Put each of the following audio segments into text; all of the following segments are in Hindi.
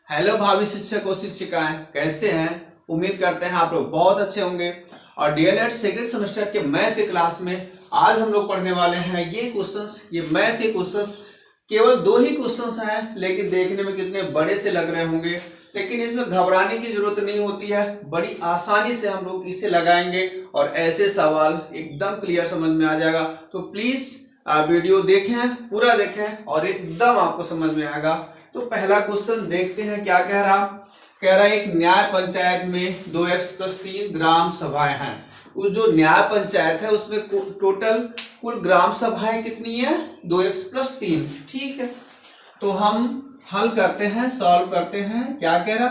हेलो भावी शिक्षक और शिक्षिकाएं, कैसे हैं। उम्मीद करते हैं आप लोग बहुत अच्छे होंगे। और डीएलएड सेकेंड सेमेस्टर के मैथ के क्लास में आज हम लोग पढ़ने वाले हैं ये मैथ के क्वेश्चंस। केवल 2 ही क्वेश्चंस हैं, लेकिन देखने में कितने बड़े से लग रहे होंगे, लेकिन इसमें घबराने की जरूरत नहीं होती है। बड़ी आसानी से हम लोग इसे लगाएंगे और ऐसे सवाल एकदम क्लियर समझ में आ जाएगा। तो प्लीज वीडियो देखें, पूरा देखें और एकदम आपको समझ में आएगा। तो पहला क्वेश्चन देखते हैं क्या कह रहा है एक न्याय पंचायत में 2x+3 ग्राम सभाएं हैं। उस जो न्याय पंचायत है उसमें टोटल कुल ग्राम सभाएं कितनी है, 2x+3। ठीक है, तो हम हल करते हैं, सॉल्व करते हैं। क्या कह रहा,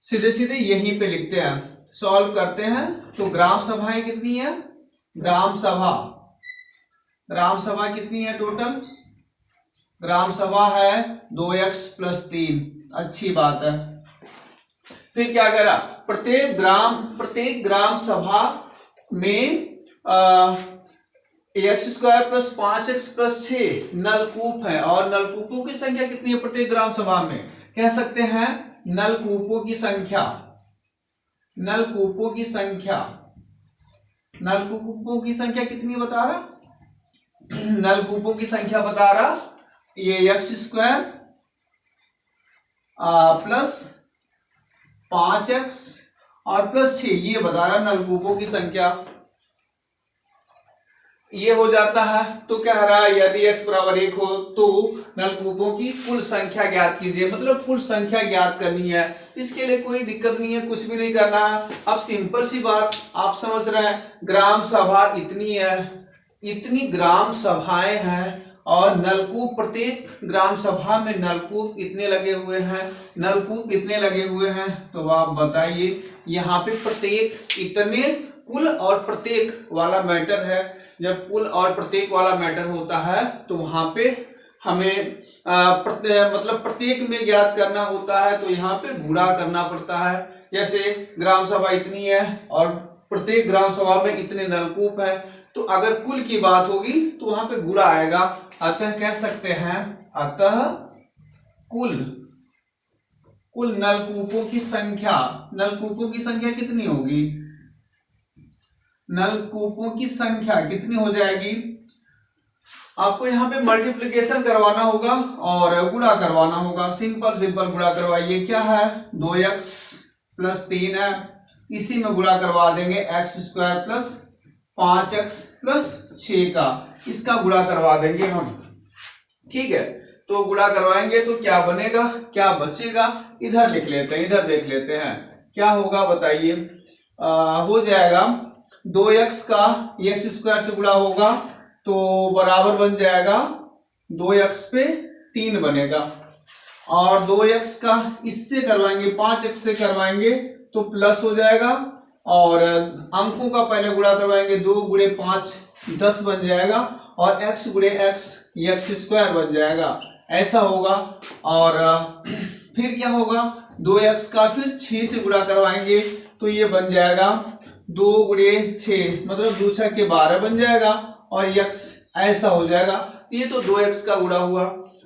सीधे सीधे यहीं पे लिखते हैं, सॉल्व करते हैं। तो ग्राम सभाएं कितनी है, ग्राम सभा कितनी है, टोटल ग्राम सभा है 2x+3। अच्छी बात है। फिर क्या कह रहा, प्रत्येक ग्राम सभा में x² + 5x + 6 नलकूप है। और नलकूपों की संख्या कितनी है प्रत्येक ग्राम सभा में, कह सकते हैं नलकूपों की संख्या कितनी बता रहा, नलकूपों की संख्या बता रहा ये x² + 5x और +6 ये बता रहा नलकूपों की संख्या। ये हो जाता है। तो कह रहा है यदि x = 1 हो तो नलकूपों की कुल संख्या ज्ञात कीजिए, मतलब कुल संख्या ज्ञात करनी है। इसके लिए कोई दिक्कत नहीं है, कुछ भी नहीं करना है। अब सिंपल सी बात आप समझ रहे हैं, ग्राम सभा इतनी है, इतनी ग्राम सभाएं हैं और नलकूप प्रत्येक ग्राम सभा में नलकूप इतने लगे हुए हैं। तो आप बताइए यहाँ पे प्रत्येक इतने कुल और प्रत्येक वाला मैटर है। जब कुल और प्रत्येक वाला मैटर होता है तो वहां पे हमें मतलब प्रत्येक में ज्ञात करना होता है, तो यहाँ पे गुणा करना पड़ता है। जैसे ग्राम सभा इतनी है और प्रत्येक ग्राम सभा में इतने नलकूप है, तो अगर कुल की बात होगी तो वहां पे गुणा आएगा। अतः कह सकते हैं, अतः कुल नलकूपों की संख्या कितनी होगी, नलकूपों की संख्या कितनी हो जाएगी। आपको यहाँ पे मल्टीप्लिकेशन करवाना होगा और गुणा करवाना होगा। सिंपल गुणा करवाइए। क्या है, 2x+3 है, इसी में गुणा करवा देंगे x² + 5x + 6 का, इसका गुणा करवा देंगे हम। ठीक है, तो गुणा करवाएंगे तो क्या बनेगा, क्या बचेगा, इधर लिख लेते हैं, इधर देख लेते हैं क्या होगा, बताइए। हो जाएगा 2x का x² से गुणा होगा तो बराबर बन जाएगा 2x पे 3 बनेगा। और 2x का इससे करवाएंगे 5x से करवाएंगे तो प्लस हो जाएगा। और अंकों का पहले गुणा करवाएंगे, 2 × 5 10 बन जाएगा और x × x x² बन जाएगा, ऐसा होगा। और फिर क्या होगा, 2x का फिर 6 से गुणा करवाएंगे तो ये बन जाएगा 2 × 6 मतलब 2 × 6 = 12 बन जाएगा और x ऐसा हो जाएगा। ये तो 2x का गुणा हुआ।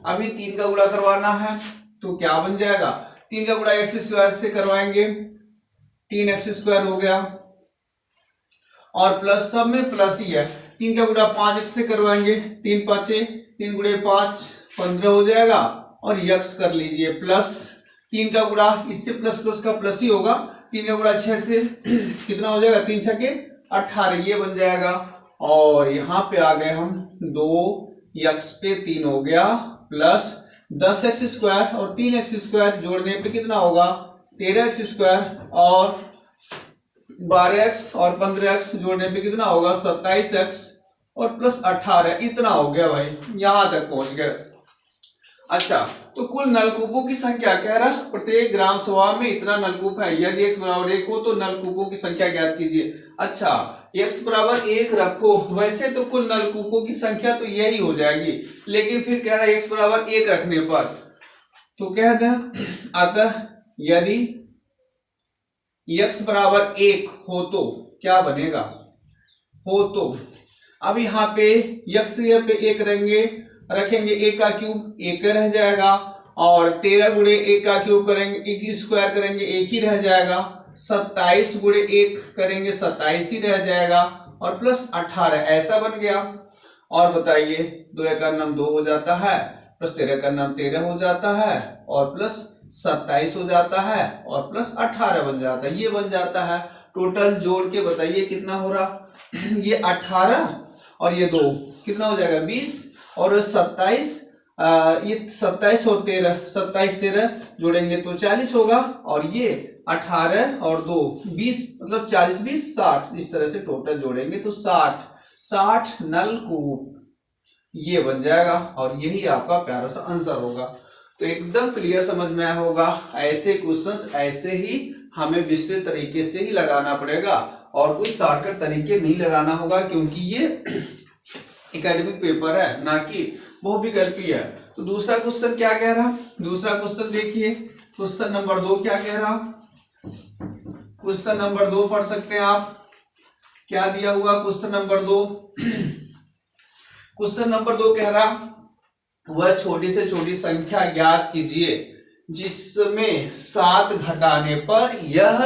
अभी 3 का गुणा करवाना है तो क्या बन जाएगा, 3 का गुणा x² से करवाएंगे, 3x² हो गया। और प्लस, सब में प्लस ही है। 3 का गुणा 5x से करवाएंगे, 3 × 5 = 15 हो जाएगा। और यक्स कर लीजिए प्लस 3 का गुणा, इससे प्लस का प्लस ही होगा। 3 का गुणा 6 से कितना हो जाएगा, 3 × 6 = 18 ये बन जाएगा। और यहाँ पे आ गए हम 2x पे 3 हो गया प्लस 10x² और 3x² जोड़ने पे कितना होगा, 13x² और 12x और 15x जोड़ने पे कितना होगा, 27x और प्लस 18, इतना हो गया भाई, यहां तक पहुंच गए। अच्छा, तो कुल नलकूपों की संख्या कह रहा प्रत्येक ग्राम सभा में इतना नलकूप है। यदि x = 1 हो तो नलकूपों की संख्या ज्ञात कीजिए। अच्छा, x = 1 रखो, वैसे तो कुल नलकूपों की संख्या तो यही हो जाएगी, लेकिन फिर कह रहा है x = 1 रखने पर तो कह दें, अतः यदि x = 1 हो तो क्या बनेगा, हो तो अब यहाँ पे x पे 1 रखेंगे, 1 का क्यूब 1 रह जाएगा और 13 गुणे 1 का क्यूब करेंगे, 1 स्क्वायर करेंगे 1 ही रह जाएगा। 27 गुणे 1 करेंगे 27 ही रह जाएगा और प्लस 18 ऐसा बन गया। और बताइए 2 का नाम 2 हो जाता है, प्लस 13 का नाम 13 हो जाता है और प्लस 27 हो जाता है और प्लस 18 बन जाता है। ये बन जाता है। टोटल जोड़ के बताइए कितना हो रहा ये 18 और ये 2 कितना हो जाएगा 20 और 27 ये 27 और 13 27 13 जोड़ेंगे तो 40 होगा और ये 18 और 2 20 मतलब 40 20 60 इस तरह से टोटल जोड़ेंगे तो 60 नलकूप ये बन जाएगा और यही आपका प्यारा सा आंसर होगा। तो एकदम क्लियर समझ में आया होगा। ऐसे क्वेश्चंस ऐसे ही हमें विस्तृत तरीके से ही लगाना पड़ेगा और कोई शॉर्टकट तरीके नहीं लगाना होगा, क्योंकि ये एकेडमिक पेपर है ना कि बहुविकल्पी है। तो दूसरा क्वेश्चन क्या कह रहा, दूसरा क्वेश्चन देखिए, क्वेश्चन नंबर 2 क्या कह रहा। क्वेश्चन नंबर 2 पढ़ सकते हैं आप, क्या दिया हुआ क्वेश्चन नंबर 2। क्वेश्चन नंबर 2 कह रहा वह छोटी से छोटी संख्या ज्ञात कीजिए जिसमें 7 घटाने पर यह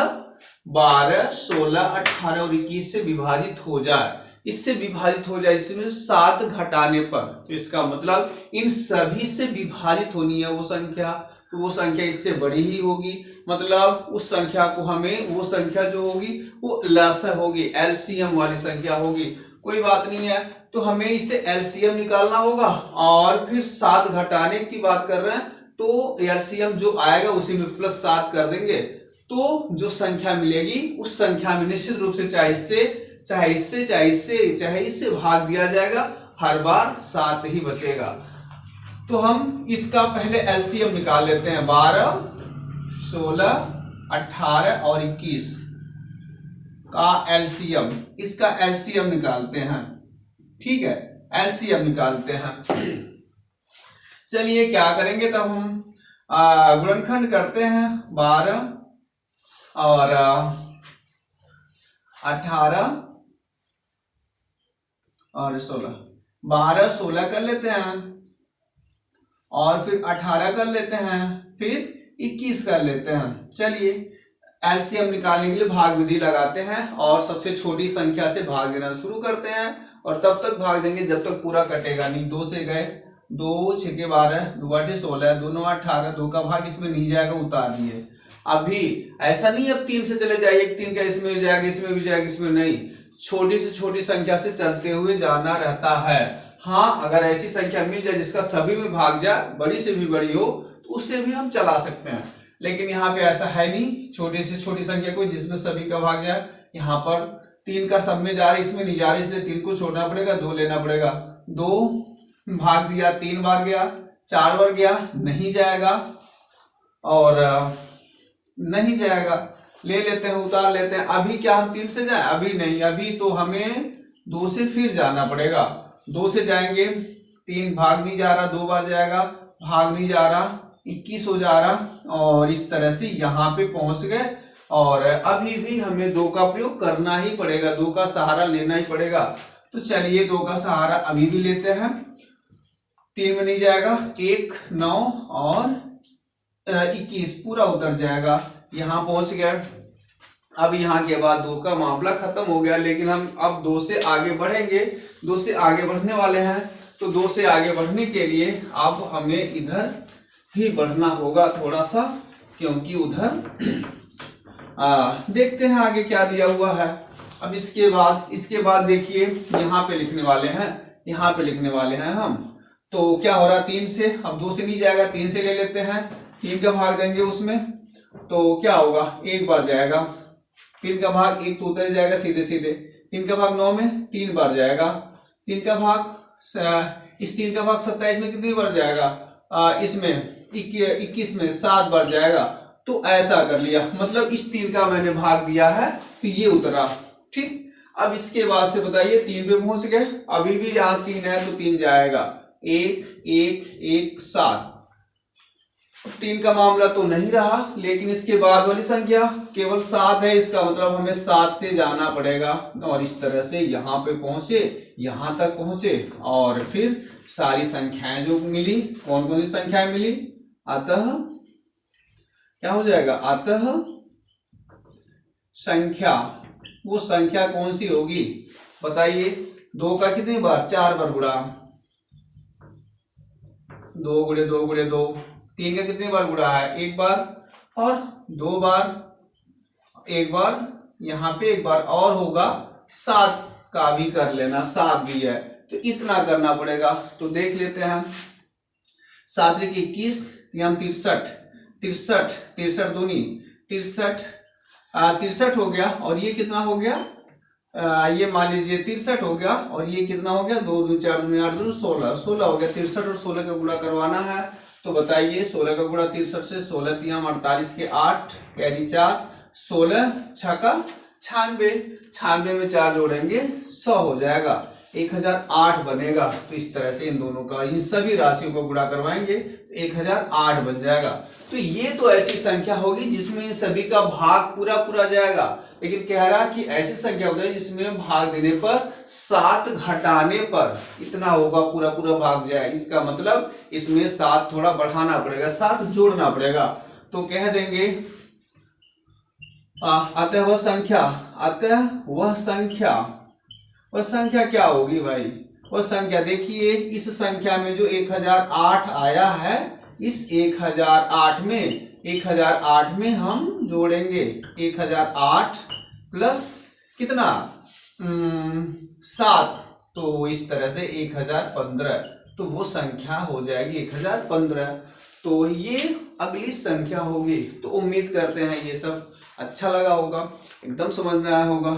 12, 16, 18 और 21 से विभाजित हो जाए। इससे विभाजित हो जाए, इसमें 7 घटाने पर, तो इसका मतलब इन सभी से विभाजित होनी है वो संख्या, तो वो संख्या इससे बड़ी ही होगी। मतलब उस संख्या को हमें, वो संख्या जो होगी वो लसाअ होगी, एलसीएम वाली संख्या होगी। कोई बात नहीं है, तो हमें इसे एलसीएम निकालना होगा और फिर 7 घटाने की बात कर रहे हैं तो एलसीएम जो आएगा उसी में प्लस 7 कर देंगे, तो जो संख्या मिलेगी उस संख्या में निश्चित रूप से चाहे इससे भाग दिया जाएगा, हर बार 7 ही बचेगा। तो हम इसका पहले एलसीएम निकाल लेते हैं। 12, 16, 18 और 21 का एलसीएम, इसका एलसीएम निकालते हैं। ठीक है, एलसीएम निकालते हैं। चलिए क्या करेंगे, तब हम गुणनखंड करते हैं। 12 और 18 और 16, 12 16 कर लेते हैं और फिर 18 कर लेते हैं, फिर 21 कर लेते हैं। चलिए एलसीएम निकालने के लिए भाग विधि लगाते हैं और सबसे छोटी संख्या से भाग देना शुरू करते हैं और तब तक भाग देंगे जब तक पूरा कटेगा नहीं। 2 से गए, 2 6 के 12, 2 8 16, 2 9 18, 2 का भाग इसमें नहीं जाएगा, उतार दिए। अभी ऐसा नहीं अब 3 से चले जाइए, 3 का इसमें जाएगा, इसमें भी जाएगा, इसमें नहीं, छोटी से छोटी संख्या से चलते हुए जाना रहता है। हाँ, अगर ऐसी संख्या मिल जाए जिसका सभी में भाग जाए, बड़ी से भी बड़ी हो, तो उससे भी हम चला सकते हैं, लेकिन यहाँ पे ऐसा है नहीं। छोटी से छोटी संख्या कोई जिसमें सभी का भाग जाए, यहाँ पर 3 का सब में जा रहा है, इसमें नहीं जा रहा, इसलिए 3 को छोड़ना पड़ेगा, 2 लेना पड़ेगा। 2 भाग दिया, 3 बार गया, 4 बार गया, नहीं जाएगा और नहीं जाएगा, ले लेते हैं, उतार लेते हैं। अभी क्या हम 3 से जाए? अभी नहीं, अभी तो हमें 2 से फिर जाना पड़ेगा। 2 से जाएंगे, 3 भाग नहीं जा रहा, 2 बार जाएगा, भाग नहीं जा रहा, 21 हो जा रहा और इस तरह से यहाँ पे पहुंच गए। और अभी भी हमें 2 का प्रयोग करना ही पड़ेगा, 2 का सहारा लेना ही पड़ेगा। तो चलिए 2 का सहारा अभी भी लेते हैं। 3 में नहीं जाएगा, 1 9 और 21 पूरा उतर जाएगा, यहाँ पहुंच गया। अब यहाँ के बाद 2 का मामला खत्म हो गया, लेकिन हम अब 2 से आगे बढ़ेंगे, 2 से आगे बढ़ने वाले हैं। तो 2 से आगे बढ़ने के लिए अब हमें इधर ही बढ़ना होगा थोड़ा सा, क्योंकि उधर देखते हैं आगे क्या दिया हुआ है। अब इसके बाद देखिए यहाँ पे लिखने वाले हैं, यहाँ पे लिखने वाले हैं हम। तो क्या हो रहा, 3 से, अब 2 से नहीं जाएगा, 3 से ले लेते हैं, 3 का भाग देंगे उसमें, तो क्या होगा, 1 बार जाएगा, 3 का भाग 1 तो उतर जाएगा सीधे सीधे। 3 का भाग 9 में 3 बार जाएगा, 3 का भाग इस 3 का भाग 27 में कितनी बार जाएगा, इसमें 21 में 7 बार जाएगा। तो ऐसा कर लिया, मतलब इस 3 का मैंने भाग दिया है तो ये उतरा। ठीक, अब इसके बाद से बताइए 3 पे पहुंच गए, अभी भी यहाँ 3 है तो 3 जाएगा, 1 1 1 7। 3 का मामला तो नहीं रहा, लेकिन इसके बाद वाली संख्या केवल 7 है, इसका मतलब हमें 7 से जाना पड़ेगा और इस तरह से यहाँ पे पहुंचे, यहाँ तक पहुंचे और फिर सारी संख्याएं जो मिली, कौन कौन सी संख्याएं मिली, अतः क्या हो जाएगा, अतः संख्या, वो संख्या कौन सी होगी बताइए। 2 का कितनी बार, 4 बार गुणा, 2 गुणे 2 गुणे 2। 3 का कितनी बार गुणा है, 1 बार, और 2 बार, 1 बार, यहाँ पे 1 बार, और होगा 7 का भी कर लेना, 7 भी है तो इतना करना पड़ेगा। तो देख लेते हैं हम, 7 × 21, हम 63, 63, 63 दूनी 63, 63 हो गया, और ये कितना हो गया, ये मान लीजिए 63 हो गया, और ये कितना हो गया, 2 2 4 2 8 2 16, 16 हो गया। 63 और 16 का गुणा करवाना है, तो बताइए 16 का गुणा 63 से, 16 3 48 के 8, कैरी 4, 16 6 का 96, 96 में 4 जोड़ेंगे 100 हो जाएगा, 1008 बनेगा। तो इस तरह से इन दोनों का, इन सभी राशियों को गुणा करवाएंगे तो 1008 बन जाएगा। तो ये तो ऐसी संख्या होगी जिसमें इन सभी का भाग पूरा पूरा जाएगा, लेकिन कह रहा कि ऐसी संख्या बताइए जिसमें भाग देने पर 7 घटाने पर इतना होगा, पूरा पूरा भाग जाए। इसका मतलब इसमें 7 थोड़ा बढ़ाना पड़ेगा, 7 जोड़ना पड़ेगा। तो कह देंगे अतः वह संख्या, अतः वह संख्या, वह संख्या क्या होगी भाई, वह संख्या देखिए, इस संख्या में जो 1008 आया है, इस 1008 में हम जोड़ेंगे 1008 प्लस कितना 7, तो इस तरह से 1015, तो वो संख्या हो जाएगी 1015। तो ये अगली संख्या होगी। तो उम्मीद करते हैं ये सब अच्छा लगा होगा, एकदम समझ में आया होगा।